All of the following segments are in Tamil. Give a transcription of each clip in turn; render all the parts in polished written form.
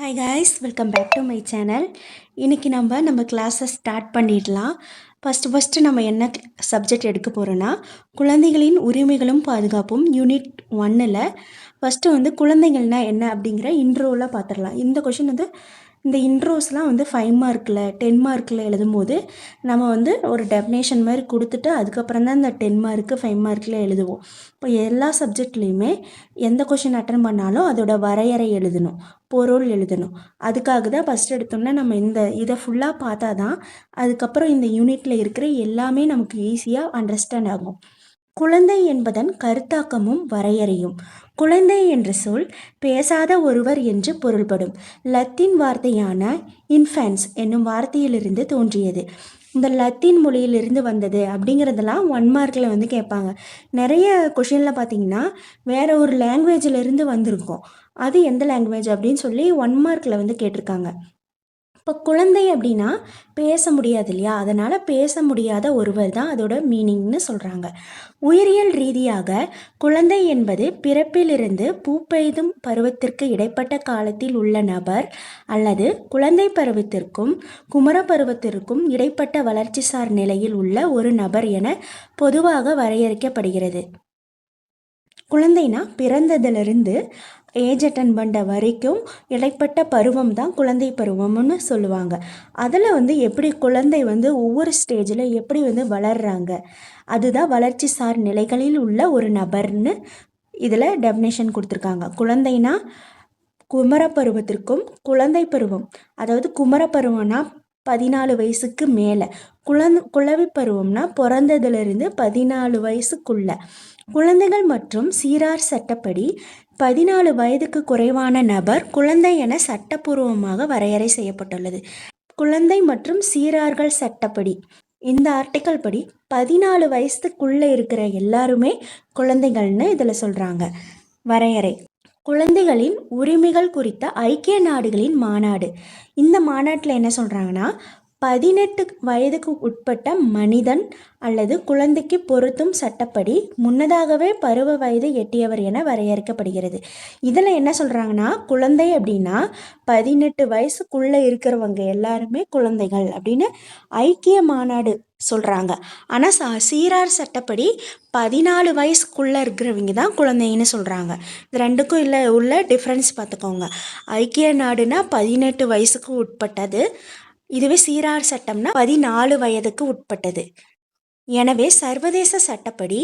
Hi guys, welcome back to my channel. இன்றைக்கி நம்ம கிளாஸை ஸ்டார்ட் பண்ணிடலாம். ஃபஸ்ட்டு நம்ம என்ன சப்ஜெக்ட் எடுக்க போகிறோன்னா, குழந்தைகளின் உரிமைகளும் பாதுகாப்பும் யூனிட் 1ல் ஃபஸ்ட்டு குழந்தைகள்னால் என்ன அப்படிங்கிற இன்ட்ரோவில் பார்த்துடலாம். இந்த கொஷின் இந்த இன்ட்ரோஸ்லாம் 5 மார்க்கில் 10 மார்க்கில் எழுதும்போது நம்ம ஒரு டெஃபினேஷன் மாதிரி கொடுத்துட்டு அதுக்கப்புறம் தான் இந்த 10 மார்க்கு 5 மார்க்கில் எழுதுவோம். இப்போ எல்லா சப்ஜெக்ட்லேயுமே எந்த கொஷின் அட்டன் பண்ணாலும் அதோட வரையறை எழுதணும், பொருள் எழுதணும். அதுக்காக தான் ஃபஸ்ட் எடுத்தோம்னா நம்ம இதை ஃபுல்லாக பார்த்தா தான் அதுக்கப்புறம் இந்த யூனிட்டில் இருக்கிற எல்லாமே நமக்கு ஈஸியாக அண்டர்ஸ்டாண்ட் ஆகும். குழந்தை என்பதன் கருத்தாக்கமும் வரையறையும். குழந்தை என்ற சொல் பேசாத ஒருவர் என்று பொருள்படும். லத்தீன் வார்த்தையான இன்ஃபேன்ஸ் என்னும் வார்த்தையிலிருந்து தோன்றியது. இந்த லத்தீன் மொழியிலிருந்து வந்தது அப்படிங்கிறதெல்லாம் 1 மார்க்கில் கேட்பாங்க. நிறைய கொஷினில் பார்த்தீங்கன்னா வேறு ஒரு லாங்குவேஜிலிருந்து வந்திருக்கும். அது எந்த லாங்குவேஜ் அப்படின்னு சொல்லி 1 மார்க்கில் கேட்டிருக்காங்க. இப்போ குழந்தை அப்படின்னா பேச முடியாது இல்லையா, அதனால் பேச முடியாத ஒருவர் தான் அதோட மீனிங்னு சொல்கிறாங்க. உயிரியல் ரீதியாக குழந்தை என்பது பிறப்பிலிருந்து பூப்பெய்தும் பருவத்திற்கு இடைப்பட்ட காலத்தில் உள்ள நபர் அல்லது குழந்தை பருவத்திற்கும் குமர பருவத்திற்கும் இடைப்பட்ட வளர்ச்சிசார் நிலையில் உள்ள ஒரு நபர் என பொதுவாக வரையறுக்கப்படுகிறது. குழந்தைனா பிறந்ததிலிருந்து ஏஜ் அட்டன் பண்ண வரைக்கும் இடைப்பட்ட பருவம் தான் குழந்தை பருவம்னு சொல்லுவாங்க. அதில் எப்படி குழந்தை ஒவ்வொரு ஸ்டேஜில் எப்படி வளர்கிறாங்க, அதுதான் வளர்ச்சி சார் நிலைகளில் உள்ள ஒரு நபர்னு இதில் டெஃபினேஷன் கொடுத்துருக்காங்க. குழந்தைனா குமரப்பருவத்திற்கும் குழந்தை பருவம், அதாவது குமரப்பருவம்னா 14 வயசுக்கு மேலே, குழவி பருவம்னா பிறந்ததுலேருந்து 14 வயசுக்குள்ள. குழந்தைகள் மற்றும் சீரார் சட்டப்படி 14 வயதுக்கு குறைவான நபர் குழந்தை என சட்டப்பூர்வமாக வரையறை செய்யப்பட்டுள்ளது. குழந்தை மற்றும் சீரார்கள் சட்டப்படி இந்த ஆர்டிக்கல் படி 14 வயசுக்குள்ளே இருக்கிற எல்லாருமே குழந்தைகள்னு இதில் சொல்கிறாங்க. வரையறை. குழந்தைகளின் உரிமைகள் குறித்த ஐக்கிய நாடுகளின் மாநாடு. இந்த மாநாட்டில் என்ன சொல்கிறாங்கன்னா, 18 வயதுக்கு உட்பட்ட மனிதன் அல்லது குழந்தைக்கு பொருத்தும் சட்டப்படி முன்னதாகவே பருவ வயது எட்டியவர் என வரையறுக்கப்படுகிறது. இதில் என்ன சொல்கிறாங்கன்னா, குழந்தை அப்படின்னா 18 வயசுக்குள்ளே இருக்கிறவங்க எல்லாருமே குழந்தைகள் அப்படின்னு ஐக்கிய மாநாடு சொல்கிறாங்க. ஆனால் சீரார் சட்டப்படி 14 வயசுக்குள்ளே இருக்கிறவங்க தான் குழந்தைன்னு சொல்கிறாங்க. இது ரெண்டுக்கும் உள்ள டிஃப்ரென்ஸ் பார்த்துக்கோங்க. ஐக்கிய நாடுனா 18 வயசுக்கு உட்பட்டது, இதுவே சீரார் சட்டம்னா 14 வயதுக்கு உட்பட்டது. எனவே சர்வதேச சட்டப்படி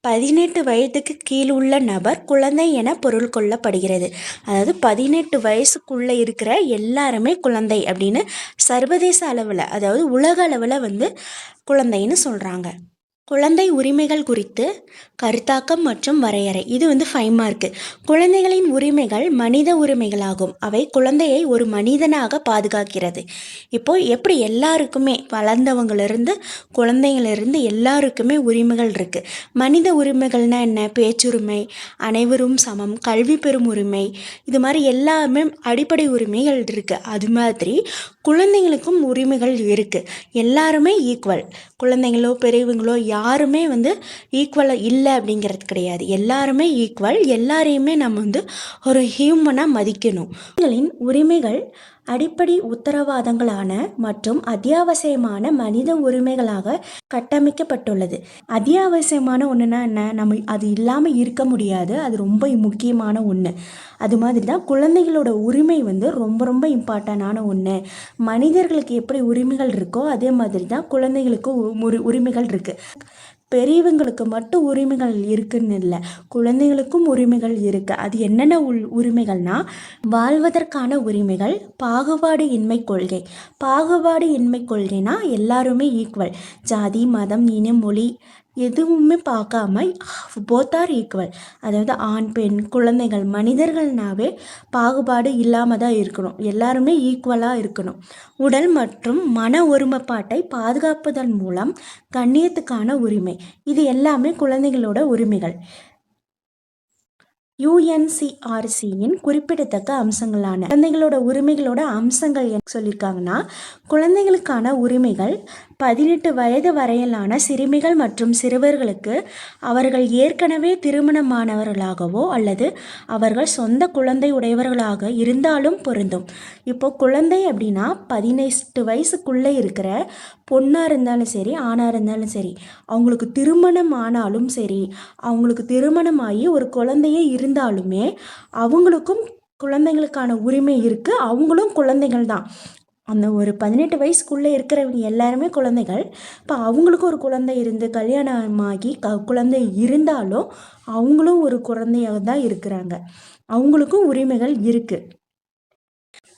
18 வயதுக்கு கீழ் உள்ள நபர் குழந்தை என பொருள் கொள்ளப்படுகிறது. அதாவது 18 வயசுக்குள்ளே இருக்கிற எல்லாருமே குழந்தை அப்படின்னு சர்வதேச அளவில், அதாவது உலக அளவில் குழந்தைன்னு சொல்கிறாங்க. குழந்தை உரிமைகள் குறித்து கருத்தாக்கம் மற்றும் வரையறை. இது 5 மார்க்கு. குழந்தைகளின் உரிமைகள் மனித உரிமைகளாகும். அவை குழந்தையை ஒரு மனிதனாக பாதுகாக்கிறது. இப்போது எப்படி எல்லாருக்குமே வளர்ந்தவங்களிருந்து குழந்தைங்களிருந்து எல்லாருக்குமே உரிமைகள் இருக்குது. மனித உரிமைகள்னால் என்ன? பேச்சுரிமை, அனைவரும் சமம், கல்வி பெறும் உரிமை, இது மாதிரி எல்லாமே அடிப்படை உரிமைகள் இருக்குது. அது மாதிரி குழந்தைங்களுக்கும் உரிமைகள் இருக்குது. எல்லாருமே ஈக்குவல். குழந்தைங்களோ பெரியவங்களோ யாருமே ஈக்குவலாக இல்லை அப்படிங்கிறது கிடையாது. எல்லாருமே ஈக்குவல். எல்லாரையுமே நம்ம ஒரு ஹியூமனாக மதிக்கணும். உரிமைகள் அடிப்படை உத்தரவாதங்களான மற்றும் அத்தியாவசியமான மனித உரிமைகளாக கட்டமைக்கப்பட்டுள்ளது. அத்தியாவசியமான ஒன்றுனா என்ன? நம்ம அது இல்லாமல் இருக்க முடியாது, அது ரொம்ப முக்கியமான ஒன்று. அது மாதிரி தான் குழந்தைகளோட உரிமை ரொம்ப ரொம்ப இம்பார்ட்டண்டான ஒன்று. மனிதர்களுக்கு எப்படி உரிமைகள் இருக்கோ அதே மாதிரி தான் குழந்தைகளுக்கு உரிமைகள் இருக்குது. பெரியவங்களுக்கு மட்டும் உரிமைகள் இருக்குன்னு இல்லை, குழந்தைகளுக்கும் உரிமைகள் இருக்குது. அது என்னென்ன உரிமைகள்னால், வாழ்வதற்கான உரிமைகள், பாகுபாடு இன்மை கொள்கை. பாகுபாடு இன்மை கொள்கைனா எல்லாருமே ஈக்குவல். ஜாதி, மதம், இனம், மொழி எதுவுமே பார்க்காம போத் ஆர் ஈக்குவல். அதாவது ஆண், பெண், குழந்தைகள், மனிதர்கள்னாவே பாகுபாடு இல்லாமல் தான் இருக்கணும். எல்லாருமே ஈக்குவலாக இருக்கணும். உடல் மற்றும் மன ஒருமைப்பாட்டை பாதுகாப்பதன் மூலம் கண்ணியத்துக்கான உரிமை. இது எல்லாமே குழந்தைகளோட உரிமைகள். யுஎன்சிஆர்சியின் குறிப்பிடத்தக்க அம்சங்களான குழந்தைகளோட உரிமைகளோட அம்சங்கள் என்ன சொல்லியிருக்காங்கன்னா, குழந்தைகளுக்கான உரிமைகள் 18 வயது வரையிலான சிறுமிகள் மற்றும் சிறுவர்களுக்கு அவர்கள் ஏற்கனவே திருமணமானவர்களாகவோ அல்லது அவர்கள் சொந்த குழந்தை உடையவர்களாக இருந்தாலும் பொருந்தும். இப்போ குழந்தை அப்படின்னா 18 வயசுக்குள்ளே இருக்கிற பொண்ணாக இருந்தாலும் சரி, ஆணாக இருந்தாலும் சரி, அவங்களுக்கு திருமணம் ஆனாலும் சரி, அவங்களுக்கு திருமணமாகி ஒரு குழந்தையே இருந்தாலுமே அவங்களுக்கும் குழந்தைங்களுக்கான உரிமை இருக்குது. அவங்களும் குழந்தைகள் தான். அந்த ஒரு 18 வயசுக்குள்ளே இருக்கிறவங்க எல்லாருமே குழந்தைகள். இப்போ அவங்களுக்கும் ஒரு குழந்தை இருந்து கல்யாணமாகி குழந்தை இருந்தாலும் அவங்களும் ஒரு குழந்தையாக தான் இருக்கிறாங்க. அவங்களுக்கும் உரிமைகள் இருக்குது.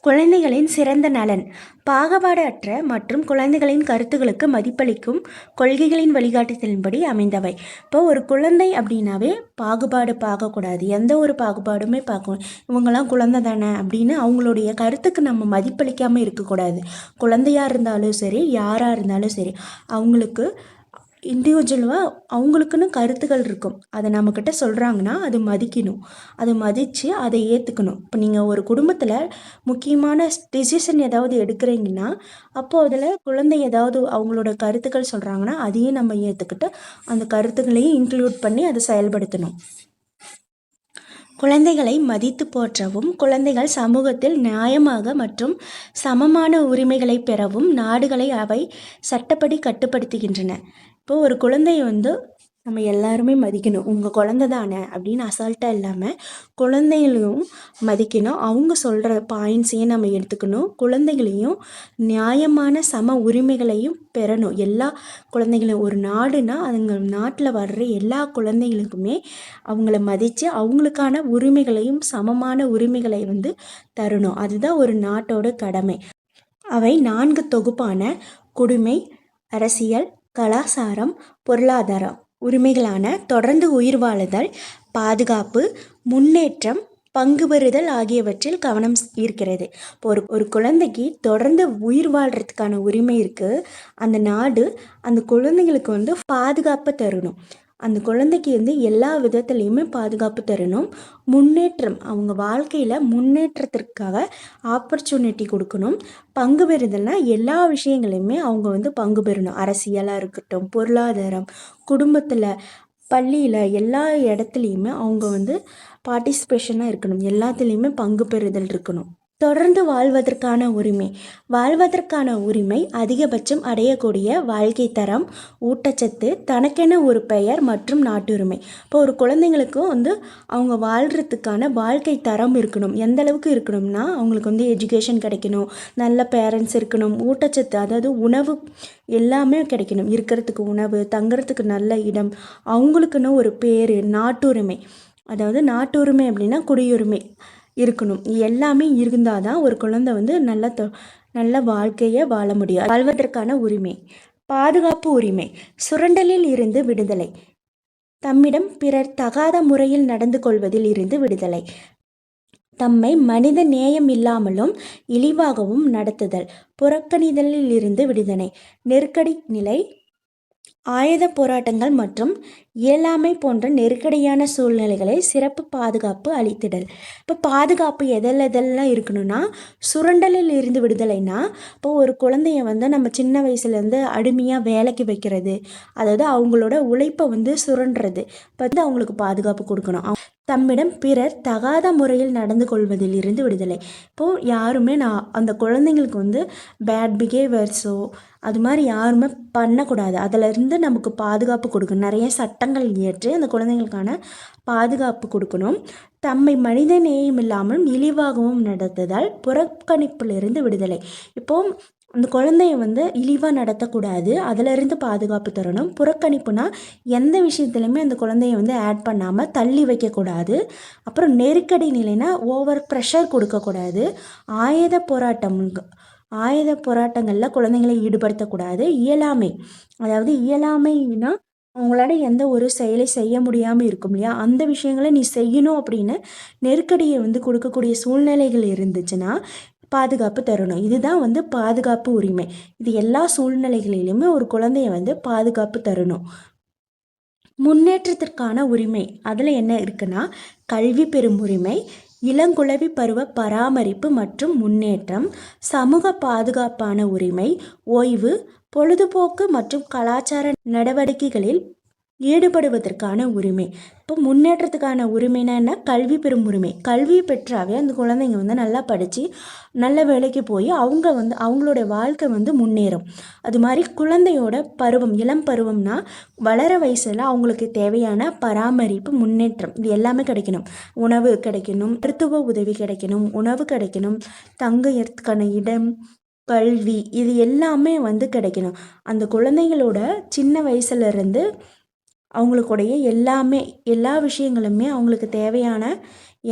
குழந்தைகளின் சிறந்த நலன். பாகுபாடு அற்ற மற்றும் குழந்தைகளின் கருத்துக்களுக்கு மதிப்பளிக்கும் கொள்கைகளின் வழிகாட்டுதலின்படி அமைந்தவை. இப்போ ஒரு குழந்தை அப்படின்னாவே பாகுபாடு பார்க்கக்கூடாது, எந்த ஒரு பாகுபாடுமே பார்க்கணும். இவங்கெல்லாம் குழந்தை தானே அப்படின்னு அவங்களுடைய கருத்துக்கு நம்ம மதிப்பளிக்காமல் இருக்கக்கூடாது. குழந்தையாக இருந்தாலும் சரி, யாராக இருந்தாலும் சரி, அவங்களுக்கு இண்டிவிஜுவலாக அவங்களுக்குன்னு கருத்துக்கள் இருக்கும். அதை நம்மக்கிட்ட சொல்கிறாங்கன்னா அது மதிக்கணும். அதை மதித்து அதை ஏற்றுக்கணும். இப்போ நீங்கள் ஒரு குடும்பத்தில் முக்கியமான டிசிஷன் ஏதாவது எடுக்கிறீங்கன்னா, அப்போது அதில் குழந்தை ஏதாவது அவங்களோட கருத்துக்கள் சொல்கிறாங்கன்னா அதையும் நம்ம ஏற்றுக்கிட்டு அந்த கருத்துக்களையும் இன்க்ளூட் பண்ணி அதை செயல்படுத்தணும். குழந்தைகளை மதித்து போற்றவும், குழந்தைகள் சமூகத்தில் நியாயமாக மற்றும் சமமான உரிமைகளை பெறவும் நாடுகளை அவை சட்டப்படி கட்டுப்படுத்துகின்றன. இப்போ ஒரு குழந்தைய நம்ம எல்லாருமே மதிக்கணும். உங்கள் குழந்தை தானே அப்படின்னு அசால்ட்டாக இல்லாமல் குழந்தைகளையும் மதிக்கணும். அவங்க சொல்கிற பாயிண்ட்ஸையும் நம்ம எடுத்துக்கணும். குழந்தைகளையும் நியாயமான சம உரிமைகளையும் பெறணும். எல்லா குழந்தைகளும் ஒரு நாடுனா அதுங்க நாட்டில் வர்ற எல்லா குழந்தைகளுக்குமே அவங்கள மதித்து அவங்களுக்கான உரிமைகளையும் சமமான உரிமைகளை தரணும். அதுதான் ஒரு நாட்டோட கடமை. அவை 4 தொகுப்பான குடிமை, அரசியல், கலாச்சாரம், பொருளாதார உரிமைகளான தொடர்ந்து உயிர் வாழுதல், பாதுகாப்பு, முன்னேற்றம், பங்கு பெறுதல் ஆகியவற்றில் கவனம் ஈர்க்கிறது. இப்போ ஒரு குழந்தைக்கு தொடர்ந்து உயிர் வாழ்கிறதுக்கான உரிமை இருக்குது. அந்த நாடு அந்த குழந்தைங்களுக்கு பாதுகாப்பை தரணும். அந்த குழந்தைக்கு எல்லா விதத்துலேயுமே பாதுகாப்பு தரணும். முன்னேற்றம், அவங்க வாழ்க்கையில் முன்னேற்றத்திற்காக ஆப்பர்ச்சுனிட்டி கொடுக்கணும். பங்கு பெறுதல்னா எல்லா விஷயங்களையுமே அவங்க பங்கு பெறணும். அரசியலாக இருக்கட்டும், பொருளாதாரம், குடும்பத்தில், பள்ளியில், எல்லா இடத்துலையுமே அவங்க பார்ட்டிசிபேஷனாக இருக்கணும். எல்லாத்துலேயுமே பங்கு பெறுதல் இருக்கணும். தொடர்ந்து வாழ்வதற்கான உரிமை. வாழ்வதற்கான உரிமை அதிகபட்சம் அடையக்கூடிய வாழ்க்கை தரம், ஊட்டச்சத்து, தனக்கென ஒரு பெயர் மற்றும் நாட்டுரிமை. இப்போ ஒரு குழந்தைங்களுக்கும் அவங்க வாழ்கிறதுக்கான வாழ்க்கை தரம் இருக்கணும். எந்த அளவுக்கு இருக்கணும்னா அவங்களுக்கு எஜுகேஷன் கிடைக்கணும், நல்ல பேரண்ட்ஸ் இருக்கணும், ஊட்டச்சத்து அதாவது உணவு எல்லாமே கிடைக்கணும். இருக்கிறதுக்கு உணவு, தங்குறதுக்கு நல்ல இடம், அவங்களுக்குன்னு ஒரு பேர், நாட்டுரிமை. அதாவது நாட்டுரிமை அப்படின்னா குடியுரிமை இருக்கணும். எல்லாமே இருந்தால் தான் ஒரு குழந்தை நல்ல வாழ்க்கையை வாழ முடியும். வாழ்வதற்கான உரிமை. பாதுகாப்பு உரிமை. சுரண்டலில் இருந்து விடுதலை. தம்மிடம் பிறர் தகாத முறையில் நடந்து கொள்வதில் இருந்து விடுதலை. தம்மை மனித நேயம் இல்லாமலும் இழிவாகவும் நடத்துதல், புறக்கணிதலில் இருந்து விடுதலை. நெருக்கடி நிலை, ஆயுத போராட்டங்கள் மற்றும் இயலாமை போன்ற நெருக்கடியான சூழ்நிலைகளை சிறப்பு பாதுகாப்பு அளித்திடல். இப்போ பாதுகாப்பு எதெல்லாம் இருக்கணும்னா, சுரண்டலில் இருந்து விடுதலைனா, இப்போ ஒரு குழந்தைய நம்ம சின்ன வயசுலேருந்து அடிமையாக வேலைக்கு வைக்கிறது, அதாவது அவங்களோட உழைப்பை சுரண்டுறது, இப்போ அவங்களுக்கு பாதுகாப்பு கொடுக்கணும். தம்மிடம் பிறர் தகாத முறையில் நடந்து கொள்வதில் இருந்து விடுதலை. இப்போது யாருமே அந்த குழந்தைங்களுக்கு பேட் பிஹேவியர்ஸோ அது மாதிரி யாருமே பண்ணக்கூடாது. அதிலிருந்து நமக்கு பாதுகாப்பு கொடுக்கணும். நிறைய சட்டங்கள் இயற்றி அந்த குழந்தைங்களுக்கான பாதுகாப்பு கொடுக்கணும். தம்மை மனித நேயம் இல்லாமல் இழிவாகவும் நடத்துதல், புறக்கணிப்பிலிருந்து விடுதலை. இப்போது அந்த குழந்தைய இழிவாக நடத்தக்கூடாது, அதிலிருந்து பாதுகாப்பு தரணும். புறக்கணிப்புனா எந்த விஷயத்துலையுமே அந்த குழந்தைய ஆட் பண்ணாமல் தள்ளி வைக்கக்கூடாது. அப்புறம் நெருக்கடி நிலைனா ஓவர் ப்ரெஷர் கொடுக்கக்கூடாது. ஆயுத போராட்டங்களில் குழந்தைங்களை ஈடுபடுத்தக்கூடாது. இயலாமை, அதாவது இயலாமைனா அவங்களால எந்த ஒரு செயலை செய்ய முடியாமல் இருக்கும் இல்லையா, அந்த விஷயங்களை நீ செய்யணும் அப்படின்னு நெருக்கடியை கொடுக்கக்கூடிய சூழ்நிலைகள் இருந்துச்சுன்னா பாதுகாப்பு தரணும். இதுதான் பாதுகாப்பு உரிமை. இது எல்லா சூழ்நிலைகளிலுமே ஒரு குழந்தைய பாதுகாப்பு தரணும். முன்னேற்றத்திற்கான உரிமை அதில் என்ன இருக்குன்னா, கல்வி பெறும் உரிமை, இளங்குழவி பருவ பராமரிப்பு மற்றும் முன்னேற்றம், சமூக பாதுகாப்பான உரிமை, ஓய்வு, பொழுதுபோக்கு மற்றும் கலாச்சார நடவடிக்கைகளில் ஈடுபடுவதற்கான உரிமை. இப்போ முன்னேற்றத்துக்கான உரிமைனா என்ன? கல்வி பெறும் உரிமை. கல்வி பெற்றாவே அந்த குழந்தைங்க வந்து நல்லா படித்து நல்ல வேலைக்கு போய் அவங்களுடைய வாழ்க்கை முன்னேறும். அது மாதிரி குழந்தையோட பருவம், இளம் பருவம்னா வளர வயசில் அவங்களுக்கு தேவையான பராமரிப்பு, முன்னேற்றம் இது எல்லாமே கிடைக்கணும். உணவு கிடைக்கணும், மருத்துவ உதவி கிடைக்கணும், உணவு கிடைக்கணும், தங்குறதுக்கான இடம், கல்வி இது எல்லாமே கிடைக்கணும். அந்த குழந்தைங்களோட சின்ன வயசுலேருந்து அவங்களுக்குடைய எல்லா விஷயங்களுமே அவங்களுக்கு தேவையான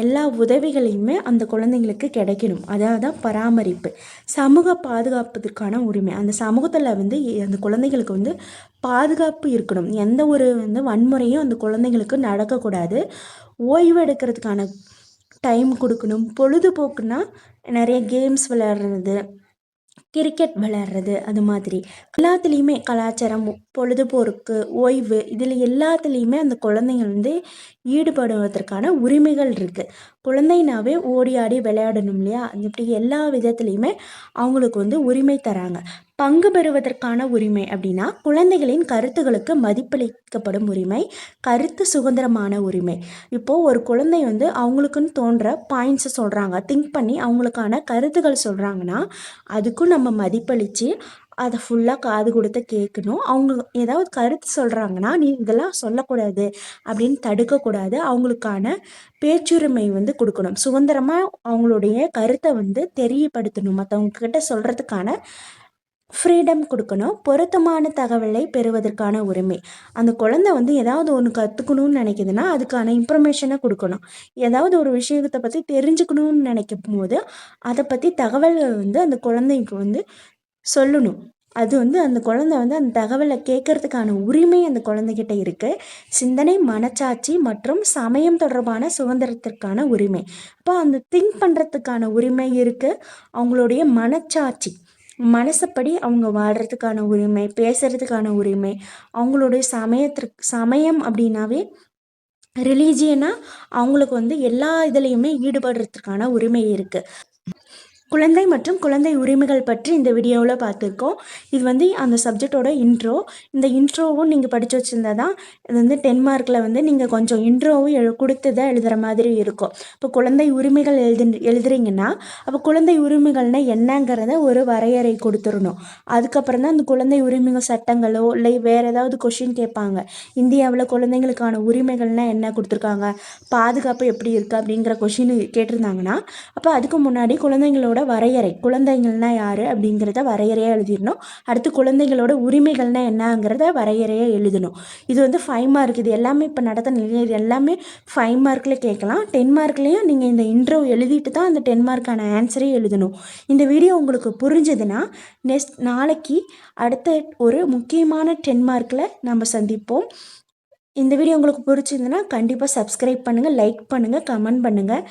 எல்லா உதவிகளையுமே அந்த குழந்தைங்களுக்கு கிடைக்கணும். அதாவது தான் பராமரிப்பு. சமூக பாதுகாப்பதற்கான உரிமை. அந்த சமூகத்தில் அந்த குழந்தைங்களுக்கு பாதுகாப்பு இருக்கணும். எந்த ஒரு வன்முறையும் அந்த குழந்தைங்களுக்கு நடக்கக்கூடாது. ஓய்வு எடுக்கிறதுக்கான டைம் கொடுக்கணும். பொழுதுபோக்குன்னா நிறைய கேம்ஸ் விளையாடுறது, கிரிக்கெட் விளையாடுறது, அது மாதிரி எல்லாத்துலேயுமே கலாச்சாரம், பொழுதுபோக்கு, ஓய்வு இதில் எல்லாத்துலேயுமே அந்த குழந்தைங்க ஈடுபடுவதற்கான உரிமைகள் இருக்குது. குழந்தைனாவே ஓடி ஆடி விளையாடணும் இல்லையா? இப்படி எல்லா விதத்துலேயுமே அவங்களுக்கு உரிமை தராங்க. பங்கு பெறுவதற்கான உரிமை அப்படின்னா, குழந்தைகளின் கருத்துகளுக்கு மதிப்பளிக்கப்படும் உரிமை, கருத்து சுதந்திரமான உரிமை. இப்போது ஒரு குழந்தை அவங்களுக்குன்னு தோன்ற பாயிண்ட்ஸை சொல்கிறாங்க, திங்க் பண்ணி அவங்களுக்கான கருத்துக்கள் சொல்கிறாங்கன்னா அதுக்கும் நம்ம மதிப்பளித்து அதை ஃபுல்லாக காது கொடுத்து கேட்கணும். அவங்க ஏதாவது கருத்து சொல்கிறாங்கன்னா, நீ இதெல்லாம் சொல்லக்கூடாது அப்படின்னு தடுக்கக்கூடாது. அவங்களுக்கான பேச்சுரிமை கொடுக்கணும். சுதந்திரமாக அவங்களுடைய கருத்தை தெரியப்படுத்தணும். மற்றவங்க கிட்ட சொல்கிறதுக்கான ஃப்ரீடம் கொடுக்கணும். பொருத்தமான தகவலை பெறுவதற்கான உரிமை. அந்த குழந்தை ஏதாவது ஒன்று கற்றுக்கணும்னு நினைக்குதுன்னா அதுக்கான இன்ஃபர்மேஷனை கொடுக்கணும். ஏதாவது ஒரு விஷயத்தை பற்றி தெரிஞ்சுக்கணும்னு நினைக்கும் போது அதை பற்றி தகவல்கள் அந்த குழந்தைக்கு சொல்லணும். அது அந்த குழந்தை அந்த தகவலை கேட்கறதுக்கான உரிமை அந்த குழந்தைகிட்ட இருக்குது. சிந்தனை, மனச்சாட்சி மற்றும் சமயம் தொடர்பான சுதந்திரத்திற்கான உரிமை. அப்போ அந்த திங்க் பண்ணுறதுக்கான உரிமை இருக்குது. அவங்களுடைய மனச்சாட்சி, மனசப்படி அவங்க வாழ்கிறதுக்கான உரிமை, பேசுகிறதுக்கான உரிமை, அவங்களுடைய சமயம் அப்படின்னாவே ரிலீஜியனாக அவங்களுக்கு எல்லா இதுலேயுமே ஈடுபடுறதுக்கான உரிமை இருக்குது. குழந்தை மற்றும் குழந்தை உரிமைகள் பற்றி இந்த வீடியோவில் பார்த்துருக்கோம். இது அந்த சப்ஜெக்டோட இன்ட்ரோ. இந்த இன்ட்ரோவும் நீங்கள் படித்து வச்சுருந்தா தான் இது 10 மார்க்கில் நீங்கள் கொஞ்சம் இன்ட்ரோவும் கொடுத்து தான் எழுதுகிற மாதிரி இருக்கும். இப்போ குழந்தை உரிமைகள் எழுதுறீங்கன்னா அப்போ குழந்தை உரிமைகள்னால் என்னங்கிறத ஒரு வரையறை கொடுத்துடணும். அதுக்கப்புறம் தான் அந்த குழந்தை உரிமைகள் சட்டங்களோ இல்லை வேறு ஏதாவது கொஷின் கேட்பாங்க. இந்தியாவில் குழந்தைங்களுக்கான உரிமைகள்னால் என்ன கொடுத்துருக்காங்க, பாதுகாப்பு எப்படி இருக்குது அப்படிங்கிற கொஷின் கேட்டிருந்தாங்கன்னா அப்போ அதுக்கு முன்னாடி குழந்தைங்களோட வரையறை, குழந்தைகள்னா யார் அப்படிங்கிறத வரையறையாக எழுதிடணும். அடுத்து குழந்தைகளோட உரிமைகள்னா என்னங்கிறத வரையறையாக எழுதணும். இது 5 மார்க். இது எல்லாமே இப்போ நடத்தின இது எல்லாமே 5 மார்க்கில் கேட்கலாம். 10 மார்க்லேயும் நீங்கள் இந்த இன்ட்ரோ எழுதிட்டு தான் அந்த 10 மார்க்கான ஆன்சரே எழுதணும். இந்த வீடியோ உங்களுக்கு புரிஞ்சதுன்னா நாளைக்கு அடுத்த ஒரு முக்கியமான 10 மார்க்கில் நம்ம சந்திப்போம். இந்த வீடியோ உங்களுக்கு பிடிச்சிருந்துன்னா கண்டிப்பாக சப்ஸ்கிரைப் பண்ணுங்கள், லைக் பண்ணுங்கள், கமெண்ட் பண்ணுங்கள்.